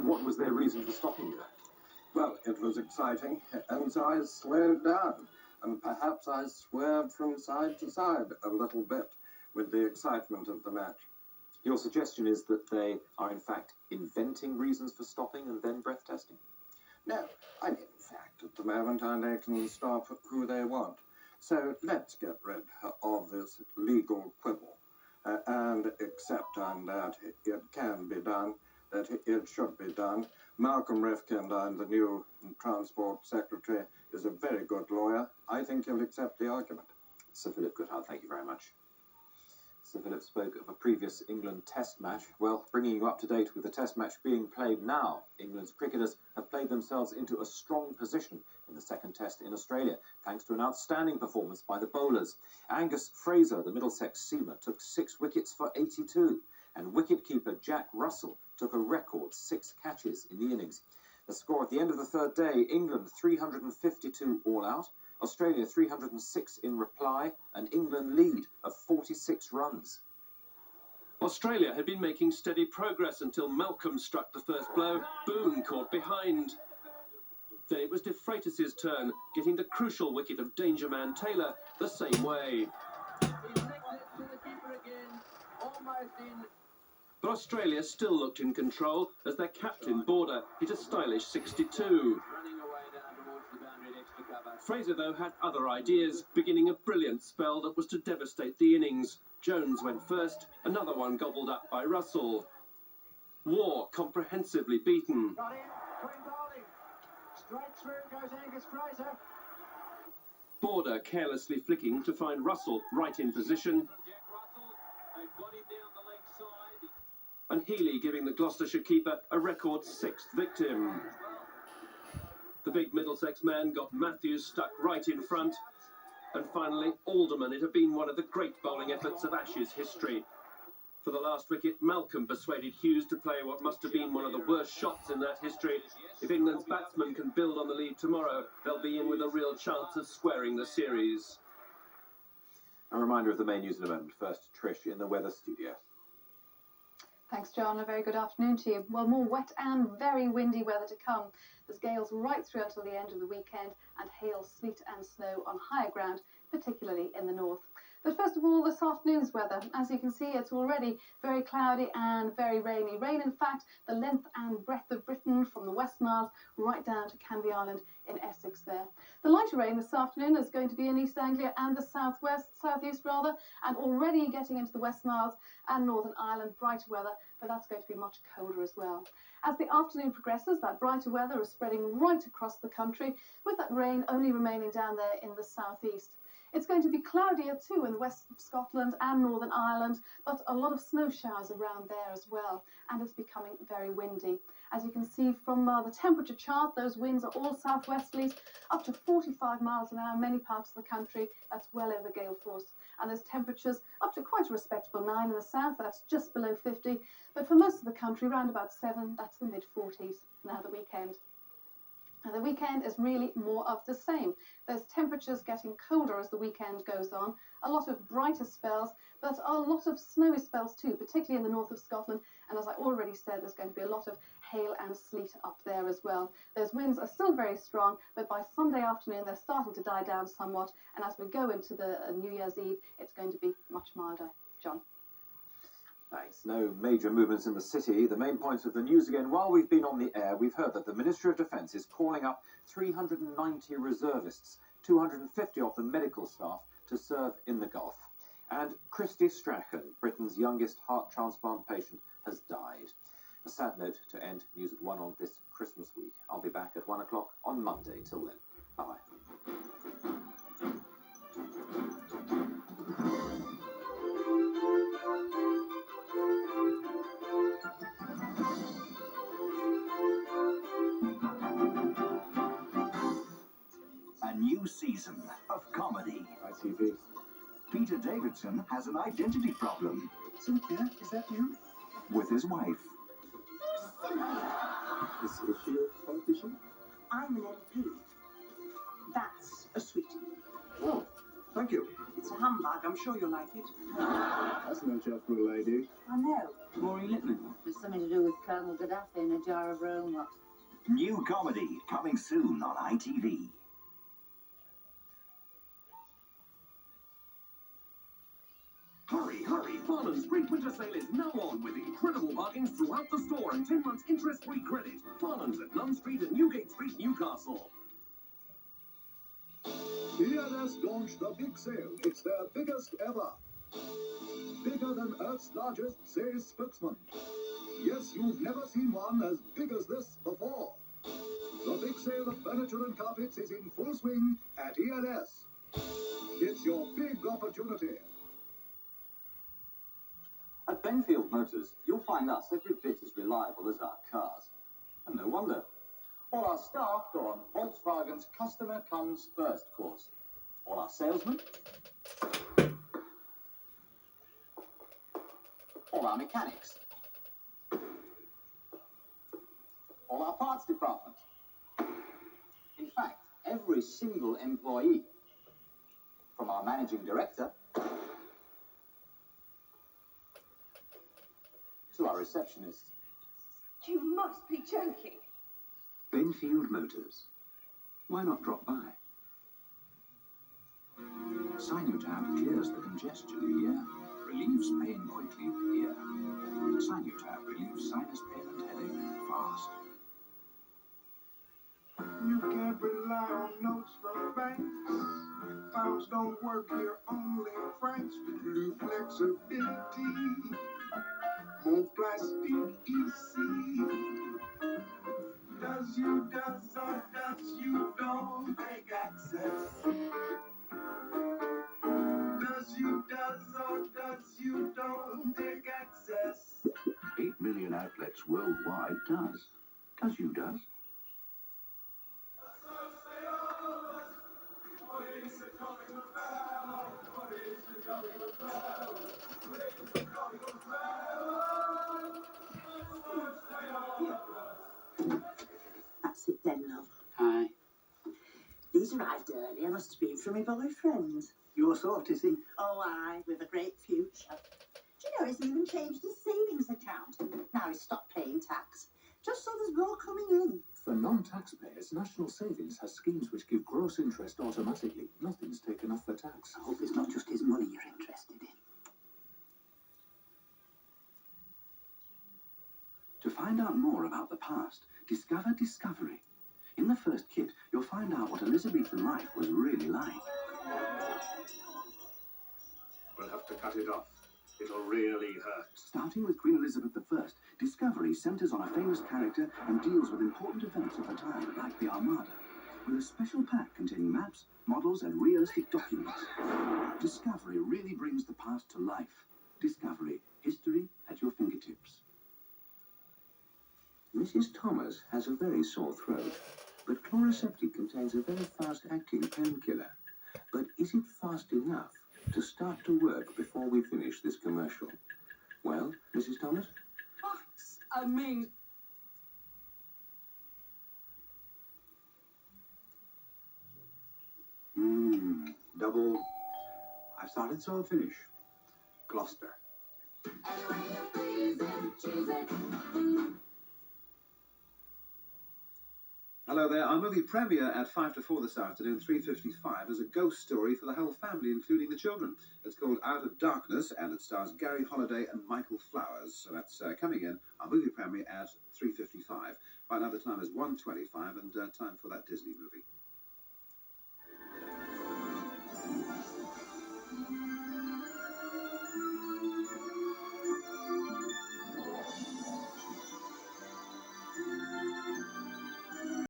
What was their reason for stopping you? Well, it was exciting, and so I slowed down, and perhaps I swerved from side to side a little bit with the excitement of the match. Your suggestion is that they are in fact inventing reasons for stopping and then breath testing? No, in fact, at the moment, they can stop who they want. So let's get rid of this legal quibble and accept that it can be done, that it should be done. Malcolm Rifkind, the new Transport Secretary, is a very good lawyer. I think he'll accept the argument. Sir Philip Goodhart, thank you very much. Sir Philip spoke of a previous England test match. Well, bringing you up to date with the test match being played now, England's cricketers have played themselves into a strong position in the second test in Australia, thanks to an outstanding performance by the bowlers. Angus Fraser, the Middlesex seamer, took 6 wickets for 82, and wicketkeeper Jack Russell took a record 6 catches in the innings. The score at the end of the third day, England 352 all out, Australia 306 in reply, and England lead of 46 runs. Australia had been making steady progress until Malcolm struck the first blow. Boone caught behind. Then it was De Freitas' turn, getting the crucial wicket of danger man Taylor the same way. But Australia still looked in control as their captain, Border, hit a stylish 62. Fraser, though, had other ideas, beginning a brilliant spell that was to devastate the innings. Jones went first, another one gobbled up by Russell. War comprehensively beaten. Got in, clean bowling. Straight through goes Angus Fraser. Border carelessly flicking to find Russell right in position. And Healy giving the Gloucestershire keeper a record 6th victim. The big Middlesex man got Matthews stuck right in front. And finally, Alderman. It had been one of the great bowling efforts of Ashes history. For the last wicket, Malcolm persuaded Hughes to play what must have been one of the worst shots in that history. If England's batsmen can build on the lead tomorrow, they'll be in with a real chance of squaring the series. A reminder of the main news in a moment. First, Trish in the weather studio. Thanks, John. A very good afternoon to you. Well, more wet and very windy weather to come. There's gales right through until the end of the weekend and hail, sleet and snow on higher ground, particularly in the north. But first of all, this afternoon's weather. As you can see, it's already very cloudy and very rainy. Rain, in fact, the length and breadth of Britain from the West Miles right down to Canvey Island in Essex there. The lighter rain this afternoon is going to be in East Anglia and the southeast rather, and already getting into the West Miles and Northern Ireland, brighter weather, but that's going to be much colder as well. As the afternoon progresses, that brighter weather is spreading right across the country, with that rain only remaining down there in the southeast. It's going to be cloudier too in the west of Scotland and Northern Ireland, but a lot of snow showers around there as well, and it's becoming very windy. As you can see from the temperature chart, those winds are all southwesterlies, up to 45 miles an hour in many parts of the country. That's well over gale force. And there's temperatures up to quite a respectable 9 in the south, that's just below 50. But for most of the country, around about 7, that's the mid-40s. Now the weekend. And the weekend is really more of the same. There's temperatures getting colder as the weekend goes on, a lot of brighter spells, but a lot of snowy spells too, particularly in the north of Scotland. And as I already said, there's going to be a lot of hail and sleet up there as well. Those winds are still very strong, but by Sunday afternoon, they're starting to die down somewhat. And as we go into the New Year's Eve, it's going to be much milder. John. Thanks. No major movements in the city. The main points of the news again. While we've been on the air, we've heard that the Ministry of Defence is calling up 390 reservists, 250 of them medical staff, to serve in the Gulf. And Christy Strachan, Britain's youngest heart transplant patient, has died. A sad note to end News at 1 on this Christmas week. I'll be back at 1 o'clock on Monday. Till then, bye-bye. A new season of comedy. ITV. Peter Davidson has an identity problem. Cynthia, is that you? With his wife. Is she a politician? I'm an MP. That's a sweetie. Oh, Thank you. It's a handbag. I'm sure you'll like it. That's no job for a lady. I know. Maury Littman. There's something to do with Colonel Gaddafi in a jar of Roma. New comedy coming soon on ITV. Hurry, hurry! Farnham's Spring Winter Sale is now on with incredible bargains throughout the store and 10 months interest-free credit. Farnham's at Nunn Street and Newgate Street, Newcastle. ELS launched the big sale. It's their biggest ever. Bigger than Earth's largest sales spokesman. Yes, you've never seen one as big as this before. The big sale of furniture and carpets is in full swing at ELS. It's your big opportunity. At Benfield Motors, you'll find us every bit as reliable as our cars. And no wonder. All our staff go on Volkswagen's Customer Comes First course. All our salesmen. All our mechanics. All our parts department. In fact, every single employee, from our managing director to our receptionist. You must be joking. Benfield Motors. Why not drop by? Sinutab clears the congestion here, relieves pain quickly here. Sinutab relieves sinus pain and headache fast. You can't rely on notes from banks. Pounds don't work here, only in France. Blue flexibility, more plastic easy. Does you does or does you don't take access? Does you does or does you don't take access? 8 million outlets worldwide does. Does you does? That's it then, love. Hi. These arrived early. I must have been from my boyfriend. Your sort, is he? Oh, aye, with a great future. Do you know he's even changed his savings account? Now he's stopped paying tax, just so there's more coming in. For non-taxpayers, National Savings has schemes which give gross interest automatically. Nothing's taken off for tax. I hope it's not just his money you're interested in. To find out more about the past, discover Discovery. In the first kit, you'll find out what Elizabethan life was really like. We'll have to cut it off. It'll really hurt. Starting with Queen Elizabeth I, Discovery centres on a famous character and deals with important events of her time, like the Armada, with a special pack containing maps, models and realistic documents. Discovery really brings the past to life. Discovery, history at your fingertips. Mrs. Thomas has a very sore throat, but Chloraseptic contains a very fast-acting painkiller. But is it fast enough to start to work before we finish this commercial? Well, Mrs. Thomas? Facts. I mean... Double. I've started, so I'll finish. Gloucester. Hello there. Our movie premiere at 5 to 4 this afternoon, 3:55, is a ghost story for the whole family, including the children. It's called Out of Darkness, and it stars Gary Holiday and Michael Flowers. So that's coming in, our movie premiere at 3:55. Right now the time is 1:25, and time for that Disney movie.